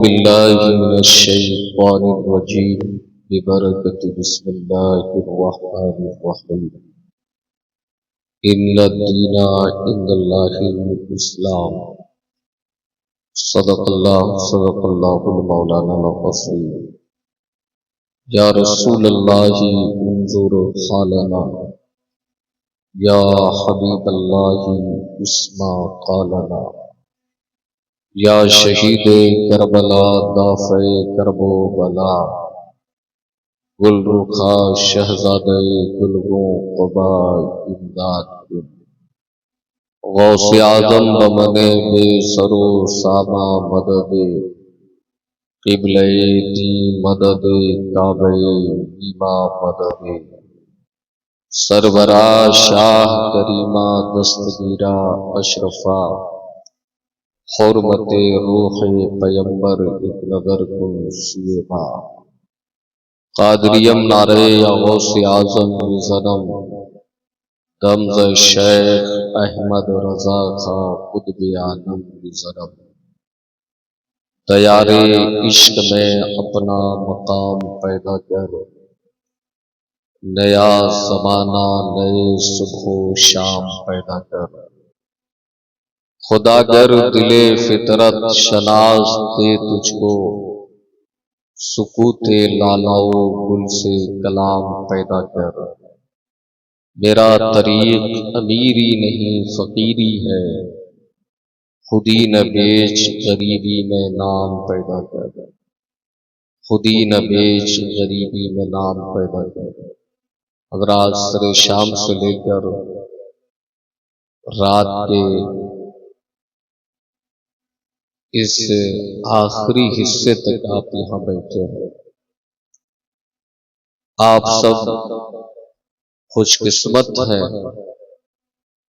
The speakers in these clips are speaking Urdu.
بالله من الشيطان الرجيم ببركة بسم الله الرحمن الرحيم إن الدين عند الله الإسلام صدق الله المولانا العظيم يا رسول الله انظر حالنا يا حبيب الله اسمع قالنا یا شہید کربلا دافع کرب و بلا گل رخا شہزادہ گلگوں قبا امداد غوث اعظم بمن بے سرو ساما مدد قبلہ دی مدد کعبہ ایما مدد سربراہ شاہ کریمہ دستگیرہ اشرفہ حرمت روح پیمبر ایک نظر کن سویبا قادریم نعرہ غوث اعظم زنم دمز شیخ احمد رضا خاں قطب عالم زنم دیار عشق میں اپنا مقام پیدا کر نیا زمانہ نئے صبح و شام پیدا کر خدا گر دل فطرت شناس دے تجھ کو سکوت لالاؤ گل سے کلام پیدا کر میرا طریق امیری نہیں فقیری ہے خودی نہ بیچ غریبی میں نام پیدا کر خودی نہ بیچ غریبی میں نام پیدا کر حضرات سر شام سے لے کر رات کے اس آخری حصے تک آپ یہاں بیٹھے ہیں آپ سب خوش قسمت ہیں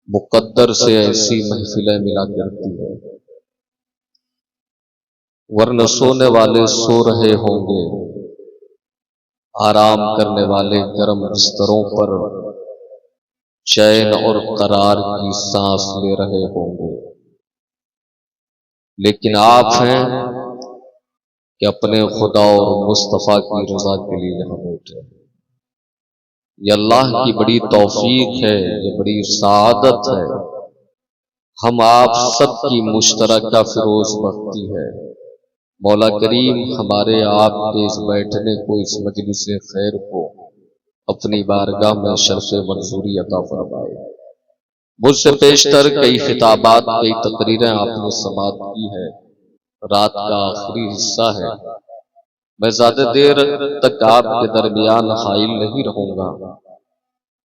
مقدر سے ایسی محفلیں ملا کرتی ہیں ورنہ سونے والے سو رہے ہوں گے آرام کرنے والے گرم بستروں پر چین اور قرار کی سانس لے رہے ہوں گے لیکن آپ ہیں کہ اپنے خدا اور مصطفیٰ کی رضا کے لیے یہاں بیٹھے یہ اللہ کی بڑی توفیق ہے یہ بڑی سعادت ہے ہم آپ سب کی مشترکہ فیروز بختی ہے مولا کریم ہمارے آپ کے اس بیٹھنے کو اس مجلس خیر کو اپنی بارگاہ میں شرف منظوری عطا فرمائے مجھ سے پیشتر کئی خطابات کئی تقریریں آپ نے سماعت کی ہے رات کا آخری حصہ ہے میں زیادہ دیر تک آپ کے درمیان حائل نہیں رہوں گا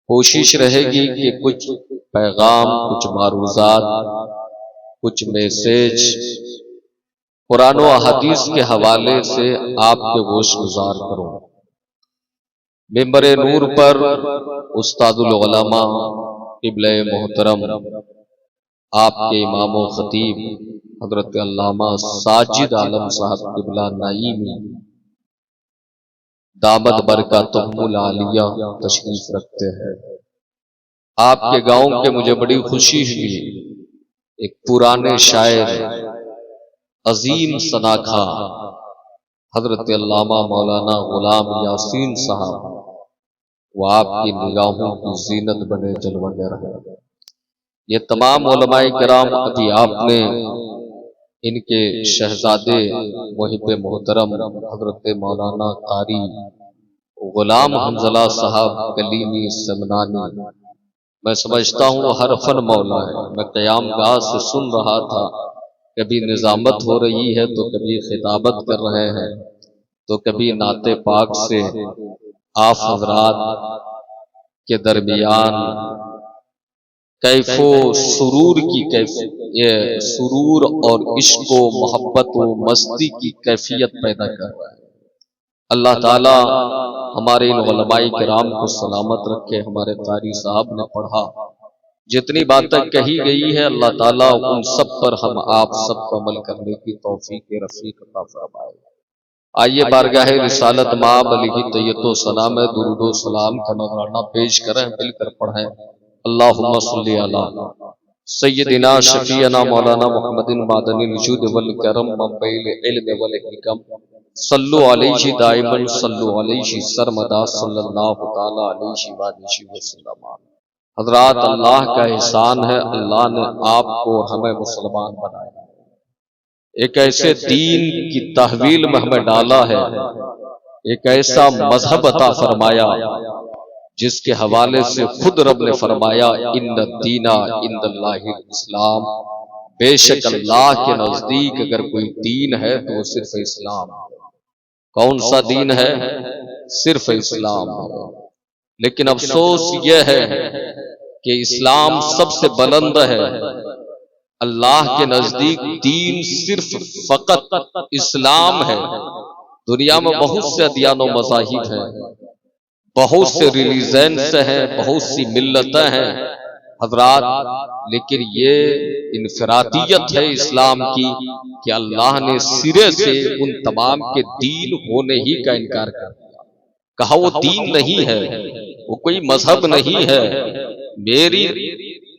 کوشش رہے گی کہ کچھ پیغام کچھ معروضات کچھ میسیج قرآن و احادیث کے حوالے سے آپ کے گوش گزار کروں ممبر نور پر استاد العلماء قبلہ محترم آپ کے امام و خطیب حضرت علامہ ساجد عالم صاحب قبلہ نعیمی دامت برکاتہم العالیہ تشریف رکھتے ہیں آپ کے گاؤں کے مجھے بڑی خوشی ہوئی ایک پرانے شاعر عظیم ثناخواں حضرت علامہ مولانا غلام یاسین صاحب وہ آپ کی نگاہوں کی زینت بنے جلوگر ہے یہ تمام علماء کرام ابھی آپ نے ان کے شہزادے محب محترم حضرت مولانا قاری غلام حنظلہ صاحب کلیمی سمنانی میں سمجھتا ہوں ہر فن مولا ہے میں قیام گاہ سے سن رہا تھا کبھی نظامت ہو رہی ہے تو کبھی خطابت کر رہے ہیں تو کبھی نعت پاک سے آپ حضرات کے درمیان کیف و سرور کی سرور اور عشق و محبت و مستی کی کیفیت پیدا کر رہا ہے اللہ تعالی ہمارے ان علماء کرام کو سلامت رکھے ہمارے قاری صاحب نے پڑھا جتنی باتیں کہی گئی ہے اللہ تعالی ان سب پر ہم آپ سب کو عمل کرنے کی توفیق رفیق عطا فرمائے آئیے بارگاہ رسالت مآب علیہ طیت و سلام درود و سلام کا نذرانہ پیش کریں مل کر پڑھیں اللہم صلی علی سیدنا شفیعنا مولانا محمد معدن الوجود والکرم منبع العلم والحکم صلو علیہ دائما صلو علیہ سرمدا صلی اللہ تعالی علیہ وآلہ وسلم۔ حضرات، اللہ کا احسان ہے، اللہ نے آپ کو اور ہمیں مسلمان بنایا، ایک ایسے دین کی تحویل میں ہمیں ڈالا ہے، ایک ایسا مذہب عطا فرمایا جس کے حوالے سے خود رب نے فرمایا ان الدین عند اللہ الاسلام، بے شک اللہ کے نزدیک اگر کوئی دین ہے تو وہ صرف اسلام ہے۔ کون سا دین ہے؟ صرف اسلام ہے۔ لیکن افسوس یہ ہے کہ اسلام سب سے بلند ہے، اللہ کے نزدیک دین صرف فقط اسلام ہے۔ دنیا میں بہت سے ادیان و مذاہب ہیں، بہت سے ریلیجنز ہیں، بہت سی ملتیں ہیں حضرات، لیکن یہ انفرادیت ہے اسلام کی کہ اللہ نے سرے سے ان تمام کے دین ہونے ہی کا انکار کر دیا، کہا وہ دین نہیں ہے، وہ کوئی مذہب نہیں ہے، میری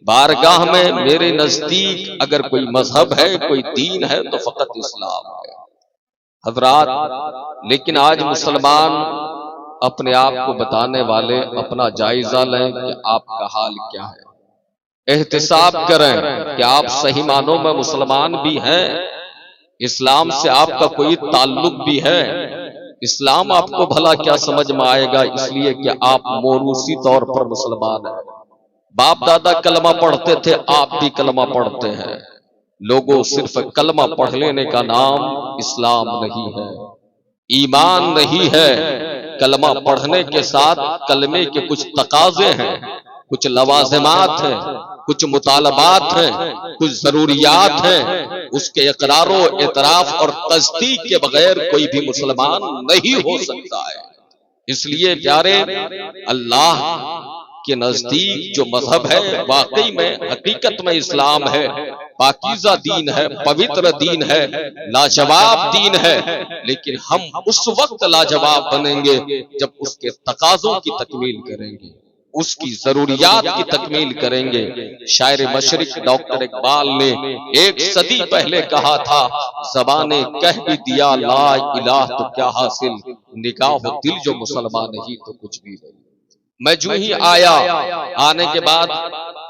بارگاہ میں میرے نزدیک اگر کوئی مذہب ہے، کوئی دین ہے تو فقط اسلام ہے حضرات۔ لیکن آج مسلمان اپنے آپ کو بتانے والے اپنا جائزہ لیں کہ آپ کا حال کیا ہے، احتساب کریں کہ آپ صحیح معنوں میں مسلمان بھی ہیں، اسلام سے آپ کا کوئی تعلق بھی ہے۔ اسلام آپ کو بھلا کیا سمجھ میں آئے گا، اس لیے کہ آپ موروثی طور پر مسلمان ہیں، باپ دادا کلمہ پڑھتے تھے، آپ بھی کلمہ پڑھتے ہیں۔ لوگوں، صرف کلمہ پڑھ لینے کا نام اسلام نہیں ہے، ایمان نہیں ہے۔ کلمہ پڑھنے کے ساتھ کلمے کے کچھ تقاضے ہیں، کچھ لوازمات ہیں، کچھ مطالبات ہیں، کچھ ضروریات ہیں، اس کے اقرار و اعتراف اور تصدیق کے بغیر کوئی بھی مسلمان نہیں ہو سکتا ہے۔ اس لیے پیارے، اللہ کے نزدیک جو مذہب ہے واقعی میں حقیقت میں اسلام ہے، پاکیزہ دین ہے، پوتر دین ہے، لاجواب دین ہے، لیکن ہم اس وقت لاجواب بنیں گے جب اس کے تقاضوں کی تکمیل کریں گے، اس کی ضروریات کی تکمیل کریں گے۔ شاعر مشرق ڈاکٹر اقبال نے 1 صدی پہلے کہا تھا، زبانیں کہہ بھی دیا لا الہ تو کیا حاصل، نگاہ و دل جو مسلمان نہیں تو کچھ بھی نہیں۔ میں جو ہی آیا، آنے کے بعد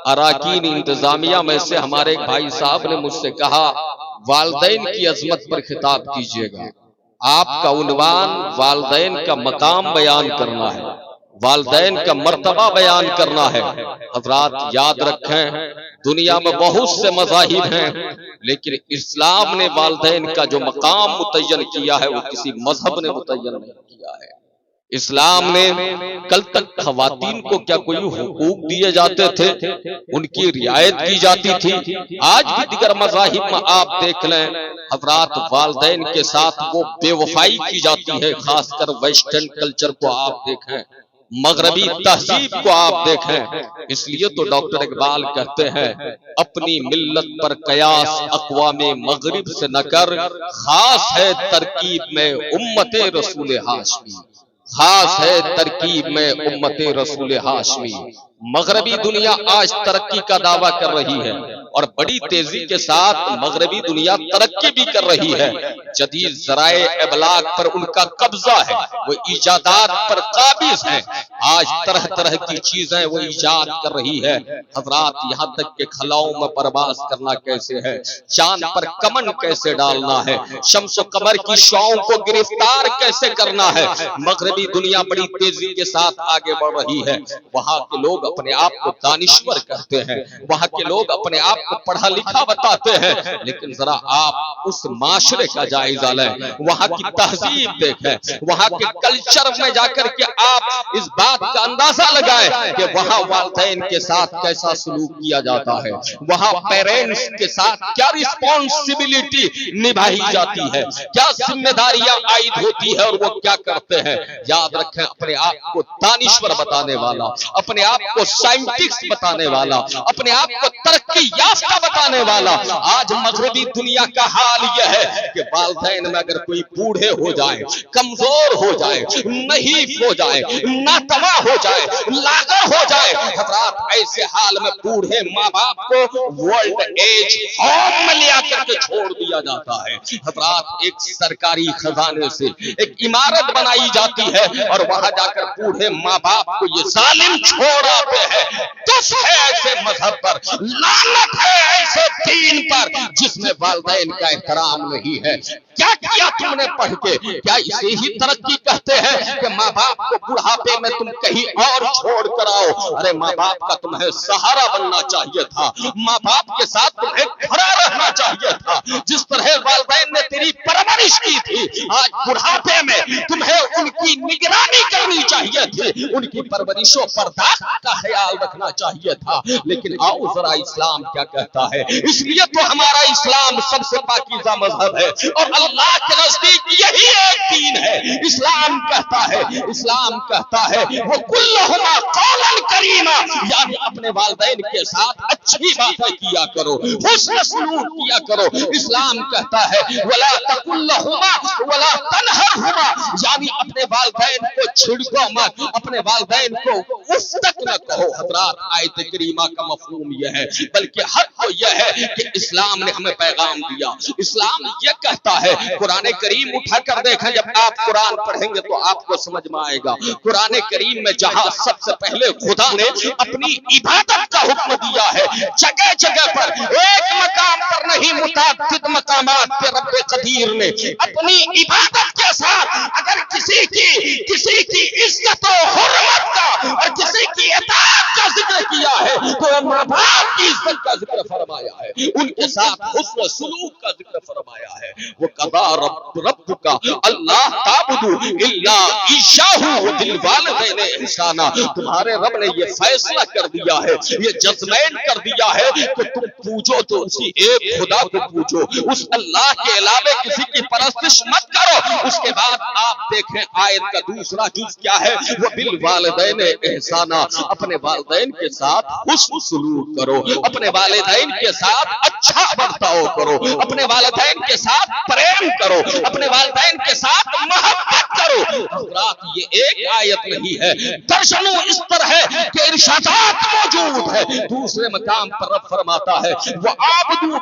اراکین انتظامیہ میں سے ہمارے ایک بھائی صاحب نے مجھ سے کہا والدین کی عظمت پر خطاب کیجئے گا، آپ کا عنوان والدین کا مقام بیان کرنا ہے، والدین کا مرتبہ بیان کرنا ہے۔ حضرات یاد رکھیں، دنیا میں بہت سے مذاہب ہیں، لیکن اسلام نے والدین کا جو مقام متعین کیا ہے وہ کسی مذہب نے متعین نہیں کیا ہے۔ اسلام نے کل تک خواتین کو کیا کوئی حقوق دیے جاتے تھے، ان کی رعایت کی جاتی تھی؟ آج بھی دیگر مذاہب میں آپ دیکھ لیں حضرات، والدین کے ساتھ وہ بے وفائی کی جاتی ہے، خاص کر ویسٹرن کلچر کو آپ دیکھیں، مغربی تہذیب کو آپ دیکھیں۔ اس لیے تو ڈاکٹر اقبال کہتے ہیں اپنی ملت پر قیاس اقوام مغرب سے نہ کر، خاص ہے ترکیب میں امت رسول ہاشمی، خاص ہے ترکیب میں امت رسول ہاشمی۔ مغربی دنیا آج ترقی کا دعویٰ کر رہی ہے اور بڑی تیزی کے ساتھ مغربی دنیا ترقی بھی کر رہی ہے، جدید ذرائع ابلاغ پر ان کا قبضہ ہے، وہ ایجادات پر قابض ہیں، آج طرح طرح کی چیزیں وہ ایجاد کر رہی ہے حضرات، یہاں تک کہ خلاؤں میں پرواز کرنا کیسے ہے، چاند پر کمن کیسے ڈالنا ہے، شمس و قمر کی شعاعوں کو گرفتار کیسے کرنا ہے۔ مغربی دنیا بڑی تیزی کے ساتھ آگے بڑھ رہی ہے، وہاں کے لوگ اپنے آپ کو دانشور کہتے ہیں، وہاں کے لوگ اپنے آپ کو پڑھا لکھا بتاتے ہیں، لیکن ذرا آپ اس معاشرے کا جائزہ لیں، وہاں کی تہذیب دیکھیں، وہاں کے کلچر میں جا کر کے آپ اس بات کا اندازہ لگائیں کہ وہاں والدین کے ساتھ کیسا سلوک کیا جاتا ہے، وہاں پیرنٹس کے ساتھ کیا رسپانسبلٹی نبھائی جاتی ہے، کیا ذمہ داریاں عائد ہوتی ہے اور وہ کیا کرتے ہیں۔ یاد رکھیں، اپنے آپ کو دانشور بتانے والا، اپنے آپ کو سائنٹسٹ بتانے والا، اپنے آپ کو ترقی انصاف کا بتانے والا۔ آج مغربی دنیا کا حال یہ ہے کہ والدین میں اگر کوئی بوڑھے ہو جائے، کمزور ہو جائے، نحیف ہو جائے، ناتواں ہو جائے، لاغر ہو جائے، حضرات ایسے حال میں بوڑھے ماں باپ کو ورلڈ ایج ہوم میں لیا کر کے چھوڑ دیا جاتا ہے۔ حضرات ایک سرکاری خزانے سے ایک عمارت بنائی جاتی ہے اور وہاں جا کر بوڑھے ماں باپ کو یہ ظالم چھوڑ آتے ہیں۔ تف ہے ایسے مذہب پر، لعنت ہے ایسے دین پر جس میں والدین کا احترام نہیں ہے۔ کیا کیا تم نے پڑھ کے؟ کیا اسے ہی ترقی کہتے ہیں کہ ماں باپ کو بڑھاپے میں تم کہیں اور چھوڑ کر آؤ؟ ارے ماں باپ کا تمہیں سہارا بننا چاہیے تھا، ماں باپ کے ساتھ تمہیں کھڑا رہنا چاہیے تھا۔ جس طرح والدین نے تیری پرورش کی تھی، آج بڑھاپے میں تمہیں ان کی نگرانی کرنی چاہیے تھی، ان کی پرورش و پرداخت کا خیال رکھنا چاہیے تھا۔ لیکن آؤ ذرا اسلام کیا کہتا ہے۔ اس لیے تو ہمارا اسلام سب سے پاکیزہ مذہب ہے اور اللہ کے نزدیک یہی ایک دین ہے۔ اسلام کہتا ہے، اسلام کہتا ہے وَكُلُّهُمَا قَوْلًا كَرِيمًا، یعنی اپنے والدین کے ساتھ اچھی باتیں کیا کرو، حسن سلوک کیا کرو۔ اسلام کہتا ہے وَلَا تَقُل لَّهُمَا وَلَا تَنْهَرْهُمَا، یعنی اپنے والدین کو چھڑکو مت، اپنے والدین کو اف تک نہ کہو۔ حضرات آیت کریمہ کا مفہوم یہ ہے، بلکہ حق تو یہ ہے کہ اسلام نے ہمیں پیغام دیا۔ اسلام یہ کہتا ہے، قرآن کریم اٹھا کر دیکھیں، جب آپ قرآن پڑھیں گے تو آپ کو سمجھ میں آئے گا۔ قرآن کریم میں جہاں سب سے پہلے خدا نے اپنی عبادت کا حکم دیا ہے، جگہ جگہ پر، ایک مقام پر نہیں، متعدد مقامات پہ رب قدیر نے اپنی عبادت کے ساتھ اگر کسی کی عزت و حرمت کا اور کسی کی اطاعت کا ذکر کیا ہے تو ماں باپ کی عزت کا ذکر فرمایا ہے، ان کے ساتھ حسن سلوک کا ذکر فرمایا ہے۔ وہ قضا ربک اللہ تعبدوا الا ایاہ وبالوالدین احسانا، تمہارے رب نے یہ فیصلہ کر دیا ہے، یہ ججمنٹ کر دیا ہے کہ تم پوجو تو اسی ایک خدا کو پوجو، اس اللہ کے علاوہ کسی کی پرستش مت کرو۔ اس کے بعد آپ دیکھیں آیت کا دوسرا جز کیا ہے، وبالوالدین احسانا، اپنے والدین کے ساتھ حسن سلوک کرو، اپنے والدین کے ساتھ اچھا برتاؤ کرو، اپنے والدین کے ساتھ پریم کرو، اپنے والدین کے ساتھ محبت کرو۔ حضرات یہ ایک آیت نہیں ہے، درجنوں اس طرح ہے کہ ارشادات موجود ہے۔ دوسرے مقام پر رب فرماتا ہے وَعَابُدُوا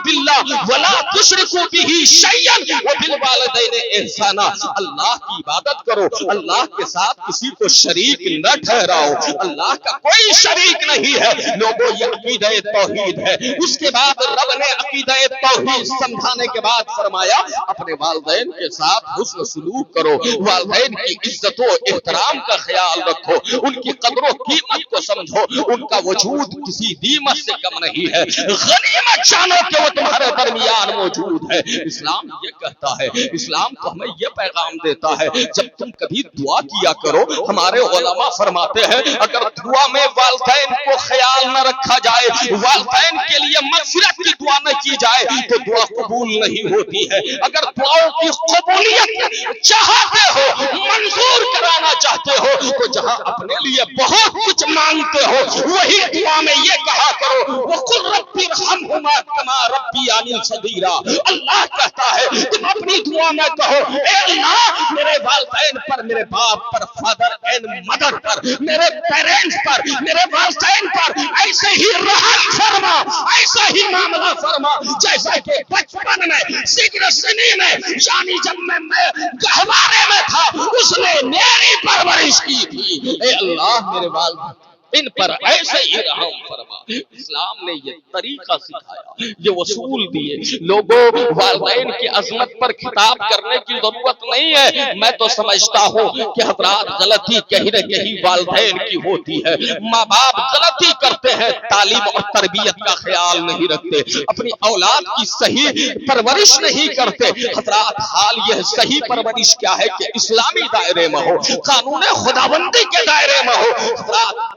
بِاللَّهِ وَلَا تُشْرِكُوا بِهِ شَيْئًا وَبِالْوَالِدَيْنِ احسانا، اللہ کی عبادت کرو، اللہ کے ساتھ کسی کو شریک نہ ٹھہراؤ، اللہ کا کوئی شریک نہیں ہے۔ لوگوں یہ عقیدہ توحید ہے۔ اس کے بعد رب نے عقیدہ توحید سمجھانے کے بعد فرمایا اپنے والدین کے ساتھ حسن سلوک کرو، والدین کی عزت و احترام کا خیال رکھو، ان کی قدر و قیمت کو سمجھو، ان کا وجود کسی دیمت سے کم نہیں ہے، غنیمت جانو کہ وہ تمہارے درمیان موجود ہے۔ اسلام یہ کہتا ہے، اسلام تو ہمیں یہ پیغام دیتا ہے، جب تم کبھی دعا کیا کرو، ہمارے علماء فرماتے ہیں اگر دعا میں والدین کو خیال نہ رکھا جائے، والدین کے لیے مغفرت کی دعا نہ کی جائے تو دعا قبول نہیں ہوتی ہے۔ اگر دعاؤں کی قبولیت چاہتے ہو، منظور کرانا چاہتے ہو تو جہاں اپنے لیے بہت کچھ مانگتے ہو وہی دعا میں یہ کہا کرو وَقُلْ رَبِّ ارْحَمْهُمَا كَمَا رَبَّيَانِي صَغِيرًا، اللہ کہتا ہے تم اپنی دعا میں کہو اے اللہ میرے والدین پر، میرے باپ پر، فادر اینڈ مدر پر، میرے پیرنٹس پر، میرے والدین پر ایسے ہی رحم فرما، ایسا ہی معاملہ فرما جیسا کہ بچپن میں سجن سنی میں، یعنی جب میں گہوارے میں تھا اس نے میری پرورش کی تھی، اے اللہ میرے والدین ان پر ایسے ہی رحم فرما۔ اسلام نے یہ طریقہ سکھایا، یہ اصول دیے۔ لوگوں والدین کی عظمت پر خطاب کرنے کی ضرورت نہیں ہے۔ میں تو سمجھتا ہوں کہ حضرات غلطی کہیں نہ کہیں والدین کی ہوتی ہے، ماں باپ غلطی کرتے ہیں، تعلیم اور تربیت کا خیال نہیں رکھتے، اپنی اولاد کی صحیح پرورش نہیں کرتے۔ حضرات حال یہ صحیح پرورش کیا ہے کہ اسلامی دائرے میں ہو، قانون خداوندی کے دائرے میں ہو۔ حضرات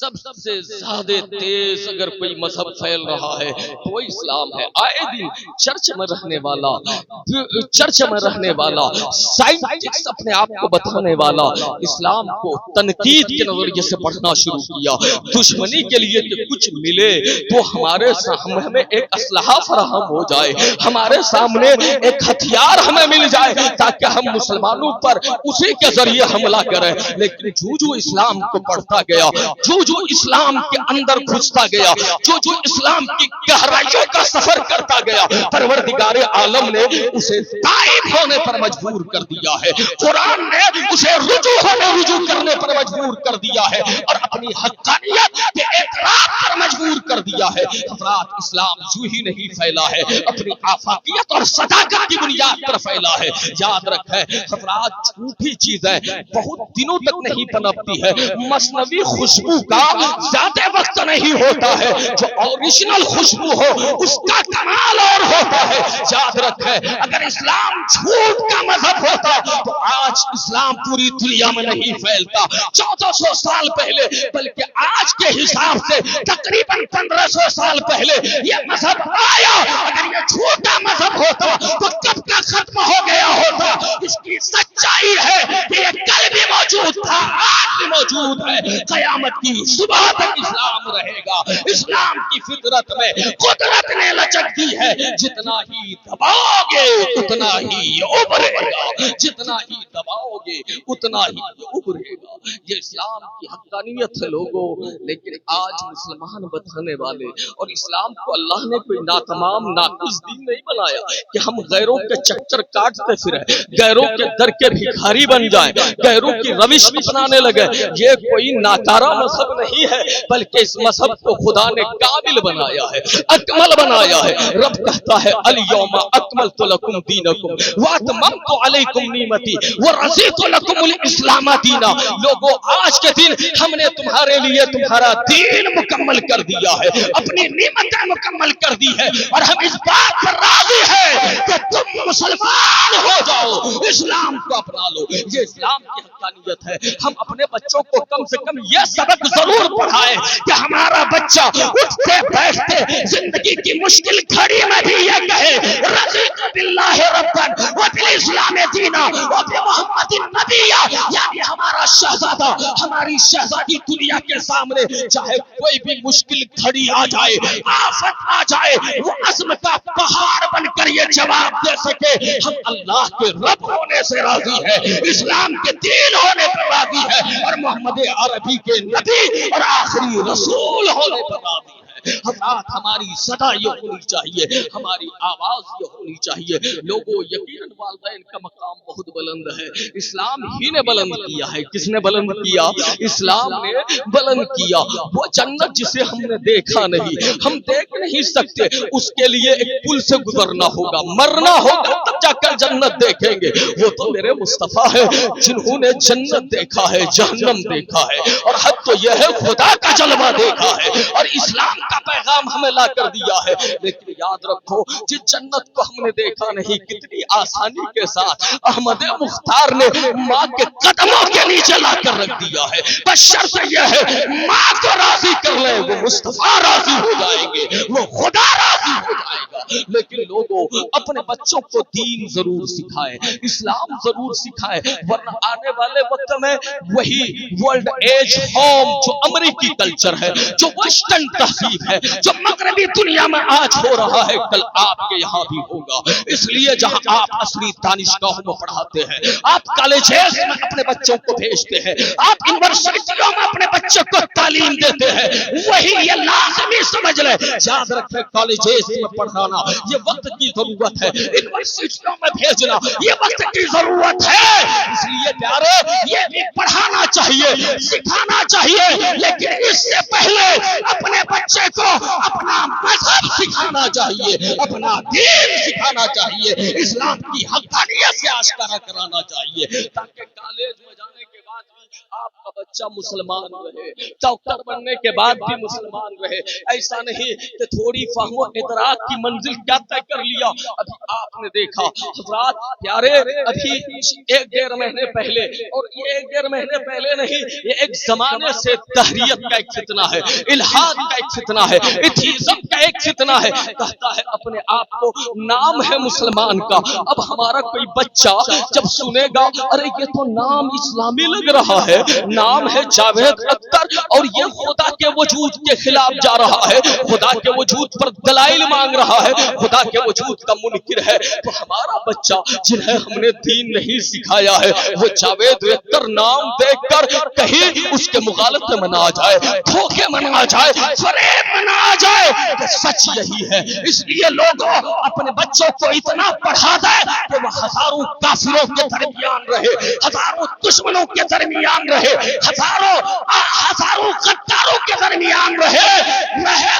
سب سے زیادہ تیز اگر کوئی مذہب پھیل رہا ہے تو وہ اسلام ہے. آئے دن چرچ میں رہنے والا سائنٹسٹ اپنے آپ کو بتانے والا اسلام کو تنقید کے نظریے سے پڑھنا شروع کیا. دشمنی کے لیے کہ کچھ ملے تو ہمارے سامنے ہمیں ایک اسلحہ فراہم ہو جائے, ہمارے سامنے ایک ہتھیار ہمیں مل جائے تاکہ ہم مسلمانوں پر اسی کے ذریعے حملہ کریں. لیکن جو اسلام کو پڑھتا گیا, جو اسلام کے اندر گھستا گیا, جو اسلام کی گہرائیوں کا سفر کرتا گیا, پروردگار عالم نے اسے تائب ہونے پر مجبور کر دیا ہے. قرآن نے اسے رجوع کرنے پر مجبور کر دیا ہے اور اپنی حقانیت کے اعتراف پر مجبور کر دیا ہے. حضرات, اسلام جو ہی نہیں پھیلا ہے, اپنی آفاقیت اور صداقت کی بنیاد پر پھیلا ہے. یاد رکھیں حضرات, جھوٹی چیزیں بہت دنوں تک نہیں پنپتی ہے. مصنوعی خوشبو کا زیادہ وقت نہیں ہوتا ہے, جو اوریجنل خوشبو ہو اس کا کمال اور ہوتا ہے. یاد رکھیں اگر اسلام جھوٹ کا مذہب ہوتا تو آج اسلام پوری دنیا میں نہیں پھیلتا. 1400 سال پہلے, بلکہ آج کے حساب سے تقریباً 1500 سال پہلے یہ مذہب آیا. اگر یہ جھوٹا مذہب ہوتا تو کب کا ختم ہو گیا ہوتا. اس کی سچائی ہے کہ یہ کل بھی موجود تھا, آج بھی موجود ہے, قیامت کی صبح تک اسلام رہے گا. اسلام کی فطرت میں قدرت نے لچک دی ہے, جتنا ہی دباؤ گے اتنا ہی ابھرے گا, جتنا ہی دباؤ گے اتنا ہی ابھرے گا. یہ اسلام کی حقانیت ہے لوگوں. لیکن آج مسلمان بتانے والے اور اسلام کو اللہ نے کوئی ناتمام ناقص دین نہیں بنایا کہ ہم غیروں کے چکر کاٹتے پھریں, غیروں کے در کے بھکاری بن جائیں, غیروں کی روش اپنانے لگے. یہ کوئی ناکارہ مذہب نہیں ہے, بلکہ اس مذہب کو خدا نے کامل بنایا ہے, اکمل بنایا ہے. رب کہتا ہے الیوم اکملت لکم دینکم واتممت علیکم نعمتی ورضیت لکم الاسلام دینا. لوگوں, آج کے دن ہم نے تمہارے لیے تمہارا دین مکمل کر دیا ہے, اپنی نعمتیں مکمل کر دی ہے, اور ہم اس بات پر راضی ہیں کہ تم مسلمان ہو جاؤ, اسلام کو اپنا لو. یہ اسلام کی حقانیت ہے. ہم اپنے بچوں کو کم سے کم یہ سبق ضرور پڑھائیں کہ ہمارا بچہ اٹھتے بیٹھتے زندگی کی مشکل گھڑی میں بھی یہ کہے رضیت باللہ ربا وبالاسلام دینا وبمحمد نبیا. یعنی ہمارا شہزادہ, ہماری شہزادی دنیا کے سامنے چاہے کوئی بھی مشکل گھڑی آ جائے, آفت آ جائے, وہ عزم کا پہاڑ بن کر یہ جواب دے سکے ہم اللہ کے رب ہونے سے راضی ہے, اسلام کے دین ہونے پر راضی ہے, اور محمد عربی کے نبی اور آخری رسول ہونے پر راضی ہے. حضرات, ہماری صدا یہ ہونی چاہیے, ہماری آواز یہ ہونی چاہیے. لوگوں, یقیناً والدین کا مقام بہت بلند ہے. اسلام ہی نے بلند کیا ہے. کس نے بلند کیا؟ اسلام نے بلند کیا. وہ جنت جسے ہم نے دیکھا نہیں, ہم دیکھ نہیں سکتے, اس کے لیے ایک پل سے گزرنا ہوگا, مرنا ہوگا, تب جا کر جنت دیکھیں گے. وہ تو میرے مصطفیٰ ہے جنہوں نے جنت دیکھا ہے, جہنم دیکھا ہے, اور حد تو یہ ہے خدا کا جلوہ دیکھا ہے, اور اسلام کا پیغام ہمیں لا کر دیا ہے. لیکن یاد رکھو, جس جنت کو ہم نے دیکھا نہیں, کتنی آسانی کے ساتھ احمد مختار نے ماں کے قدموں کے نیچے لا کر رکھ دیا ہے. بس شرط یہ ہے ماں کو راضی کر لیں, وہ مصطفیٰ راضی ہو جائیں گے, وہ خدا راضی ہو جائے گا. لیکن لوگوں, اپنے بچوں کو دین ضرور سکھائیں, اسلام ضرور سکھائیں, ورنہ آنے والے وقت میں وہی ورلڈ ایج ہوم جو امریکی کلچر ہے, جو ویسٹرن تہذیب ہے, جو مغربی دنیا میں آج ہو رہا ہے, کل آپ کے یہاں بھی ہوگا. اس لیے جہاں آپ اصلی دانشگاہوں میں پڑھاتے ہیں, آپ کالجز میں اپنے بچوں کو بھیجتے ہیں, آپ یونیورسٹیوں میں اپنے بچوں کو تعلیم دیتے ہیں, وہی یہ لازمی سمجھ لیں. یاد رکھیں, کالجز میں پڑھانا یہ وقت کی ضرورت ہے, یونیورسٹیوں میں بھیجنا یہ وقت کی ضرورت ہے. اس لیے پیارے, یہ بھی پڑھانا چاہیے, سکھانا چاہیے, لیکن اس سے پہلے اپنے بچے کو اپنا مذہب سکھانا چاہیے, اپنا دین سکھانا چاہیے, اسلام کی حقانیت سے آشکارا کرانا چاہیے, تاکہ کالج میں جانے کے بعد آپ کا بچہ مسلمان رہے، ڈاکٹر بننے کے بعد بھی مسلمان رہے، ایسا نہیں کہ تھوڑی فہم و ادراک کی منزل کیا طے کر لیا۔ ابھی آپ نے دیکھا حضرات پیارے، ابھی 1-1.5 مہینے پہلے، اور یہ 1-1.5 مہینے پہلے نہیں، یہ ایک زمانے سے تحریت کا ایک فتنہ ہے، الحاد کا ایک فتنہ ہے، ایتھیزم کا ایک فتنہ ہے، کہتا ہے اپنے آپ کو نام ہے مسلمان کا۔ اب ہمارا کوئی بچہ جب سنے گا ارے یہ تو نام اسلامی لگ رہا ہے، نام ہے جاوید اختر اور یہ خدا کے وجود کے خلاف جا رہا ہے، خدا کے وجود پر دلائل مانگ رہا ہے، خدا کے وجود کا منکر ہے، تو ہمارا بچہ جنہیں ہم نے دین نہیں سکھایا ہے وہ جاوید اختر نام دیکھ کر کہیں اس کے مغالطے میں نہ آ جائے، دھوکے میں نہ آ جائے، فریب میں نہ آ جائے۔ سچ یہی ہے، اس لیے لوگوں اپنے بچوں کو اتنا پڑھا دے کہ وہ ہزاروں کافروں کے درمیان رہے، ہزاروں دشمنوں کے درمیان رہے، ہزاروں غداروں کے درمیان رہے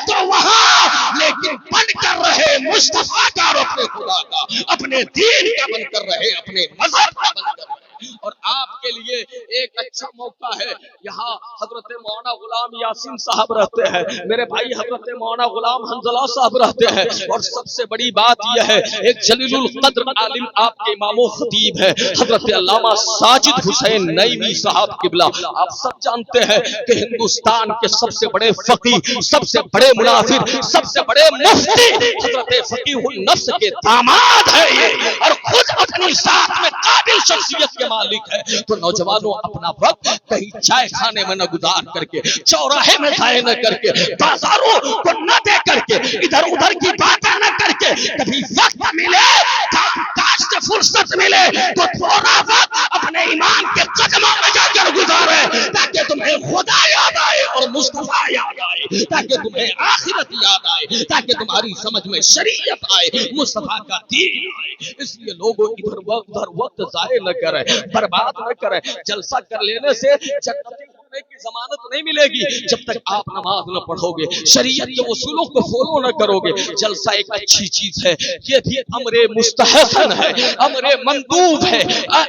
تو وہاں، لیکن بن کر رہے مصطفیٰ کا اور اپنے خدا کا، اپنے دین کا بن کر رہے، اپنے مذہب کا بن کر رہے۔ اور آپ کے لیے ایک اچھا موقع ہے، یہاں حضرت مولانا غلام یاسین صاحب رہتے ہیں، میرے بھائی حضرت مولانا غلام حنظلہ صاحب رہتے ہیں، اور سب سے بڑی بات یہ ہے ایک جلیل القدر عالم آپ کے امام و خطیب ہے حضرت علامہ ساجد حسین نعیمی صاحب قبلہ۔ آپ سب جانتے ہیں کہ ہندوستان کے سب سے بڑے فقیہ، سب سے بڑے منافر، سب سے بڑے مفتی حضرت فقیہ النفس کے داماد ہے یہ، اور خود اپنی ذات میں قابل شخصیت کے مالک ہے۔ تو نوجوانوں اپنا وقت کہیں چائے کھانے میں نہ گزار کر کے، چوراہے میں ضائع نہ کر کے، بازاروں کو نہ دے کر کے، ادھر ادھر کی باتیں نہ کر کے، کبھی وقت ملے، کام کاج سے فرصت ملے تو تھوڑا وقت اپنے ایمان کے قدموں میں جا کر گزارے، تاکہ تمہیں خدا یاد آئے اور مصطفیٰ یاد آئے، تاکہ تمہیں آخرت یاد آئے، تاکہ تمہاری سمجھ میں شریعت آئے، مصطفیٰ کا دین آئے۔ اس لیے لوگوں ادھر وقت ضائع نہ کریں، برباد نہ کریں۔ جلسہ کر لینے سے جنتی ہونے کی ضمانت نہیں ملے گی جب تک آپ نماز نہ پڑھو گے، شریعت کے اصولوں کو فالو نہ کرو گے۔ جلسہ ایک اچھی چیز ہے، یہ بھی امر مستحسن ہے، امر مندوب ہے،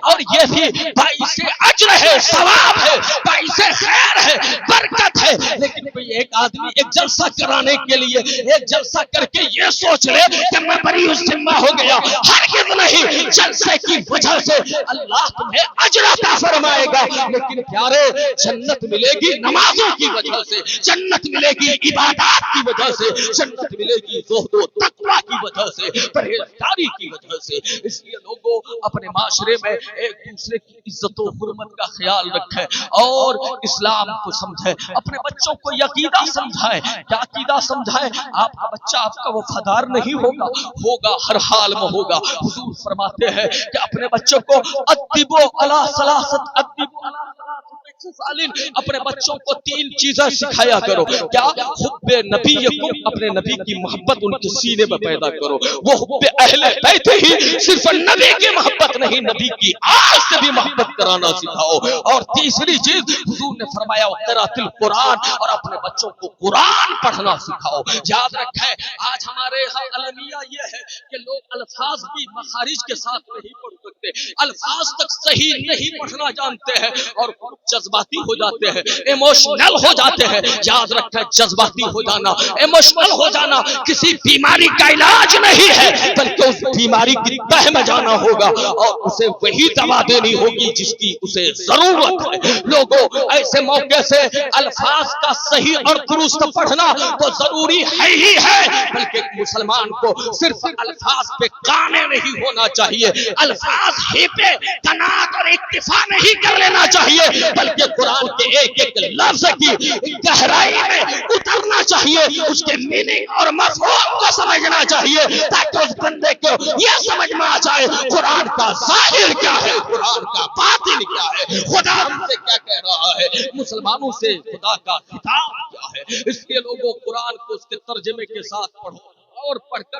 اور یہ بھی باعث اجر ہے، ثواب ہے، باعث خیر ہے، برکت ہے۔ لیکن کوئی ایک آدمی ایک جلسہ کرانے کے لیے ایک جلسہ کر کے یہ سوچ لے کہ میں بری ذمہ ہو گیا، ہرگز نہیں۔ جلسے کی وجہ سے اللہ تمہیں اجر عطا فرمائے گا، لیکن پیارے جنت ملے گی نمازوں کی وجہ سے، جنت ملے گی عبادات کی وجہ سے، جنت ملے گی زہد و تقویٰ کی وجہ سے، پرہیزگاری کی وجہ سے۔ اس لیے لوگوں اپنے معاشرے میں ایک دوسرے کی عزت و حرمت کا خیال رکھیں اور اسلام کو سمجھیں، اپنے بچوں کو یہ عقیدہ سمجھائیں۔ کیا عقیدہ سمجھائیں؟ آپ کا بچہ آپ کا وفادار نہیں ہوگا، ہوگا ہر حال میں ہوگا۔ حضور فرماتے ہیں کہ اپنے بچوں کو ادبوا علی ثلاثۃ، ادبوا علی ثلاثۃ خصال، اپنے بچوں کو 3 چیزیں سکھایا کرو۔ کیا؟ حب نبیکم، اپنے نبی کی محبت ان کے سینے میں پیدا کرو۔ وہ حب اہل بیت ہی، صرف نبی کی محبت نہیں، نبی کی آل سے بھی محبت کرانا سکھاؤ۔ اور تیسری چیز حضور نے فرمایا قرأت القرآن، اور اپنے بچوں کو قرآن پڑھنا سکھاؤ۔ یاد رکھیں آج ہمارے یہاں المیہ یہ ہے کہ لوگ الفاظ بھی مخارج کے ساتھ نہیں پڑھ سکتے، الفاظ تک صحیح نہیں پڑھنا جانتے ہیں، اور جذباتی ہو جاتے ہیں، ایموشنل ہو جاتے ہیں۔ یاد رکھیں جذباتی ہو جانا، ایموشنل ہو جانا کسی بیماری کا علاج نہیں ہے، بلکہ اس بیماری کی تہ میں جانا ہوگا اور اسے وہی دوا دینی ہوگی جس کی اسے ضرورت ہے۔ لوگوں ایسے موقع سے الفاظ کا صحیح اور درست پڑھنا تو ضروری ہے ہی ہے، بلکہ مسلمان کو صرف الفاظ پہ قانع نہیں ہونا چاہیے، الفاظ ہی پہ قناعت اور اکتفا نہیں کر لینا چاہیے، بلکہ قرآن کے ایک ایک لفظ کی گہرائی میں اترنا چاہیے، اس کے میننگ اور مفہوم کو سمجھنا چاہیے، تاکہ اس بندے کو یہ سمجھ میں آ جائے قرآن کا ظاہر کیا ہے، قرآن کا باطن کیا ہے، خدا ہم سے کیا کہہ رہا ہے، مسلمانوں سے خدا کا خطاب کیا ہے۔ اس لیے لوگوں قرآن کو اس کے ترجمے کے ساتھ پڑھو اور پڑھ کر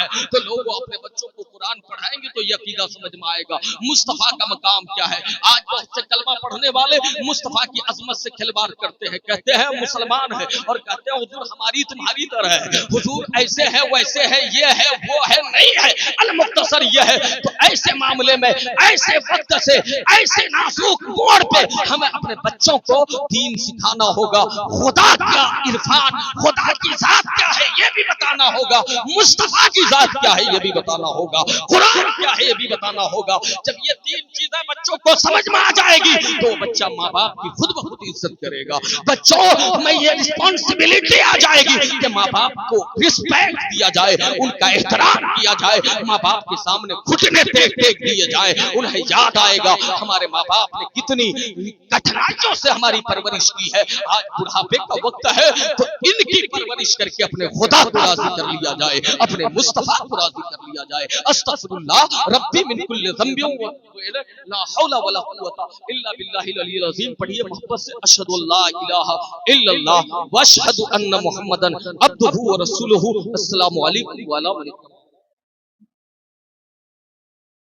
ہے تو لوگ اپنے بچوں کو قرآن پڑھائیں گے تو یہ عقیدہ سمجھ میں آئے گا مصطفیٰ کا مقام کیا ہے. آج بہت سے کلمہ پڑھنے والے مصطفیٰ کی عظمت سے کھلواڑ کرتے ہیں, کہتے ہیں مسلمان ہے اور کہتے ہیں حضور ہماری تمہاری طرح ہے, حضور ایسے ہے ویسے ہے یہ ہے وہ ہے. نہیں ہے, المختصر یہ ہے. تو ایسے معاملے میں ایسے وقت سے ایسے نازک موڑ پہ ہمیں اپنے بچوں کو دین سکھانا ہوگا, خدا کا عرفان, خدا کی ذات کیا ہے یہ بھی بتانا ہوگا, مصطفیٰ کی ذات کیا ہے یہ بھی بتانا ہوگا, قرآن کیا ہے یہ بھی بتانا ہوگا. جب یہ تین چیزیں بچوں کو سمجھ میں آ جائے گی تو بچہ ماں باپ کی خود بخود عزت کرے گا. بچوں میں یہ رسپانسبلٹی آ جائے گی کہ ماں باپ کو رسپیکٹ دیا جائے, ان کا احترام کیا جائے, ماں باپ کے سامنے گھٹنے ٹیک ٹیک دیے جائیں. انہیں یاد آئے گا ہمارے ماں باپ نے کتنی کٹھنائیوں سے ہماری پرورش کی ہے. آج بڑھاپے کا وقت ہے تو ان کی پرورش کر کے اپنے خدا کو راضی کر لیا جائے, اپنے مصطفیٰ کو راضی کر لیا جائے. استغفر اللہ ربی من کل ذنب لا حول ولا قوت الا باللہ العلی العظیم. پڑھیے محبت سے اشہد اللہ الہ الا اللہ واشہد ان محمدن عبدہ ورسولہ. السلام علیکم وعلیکم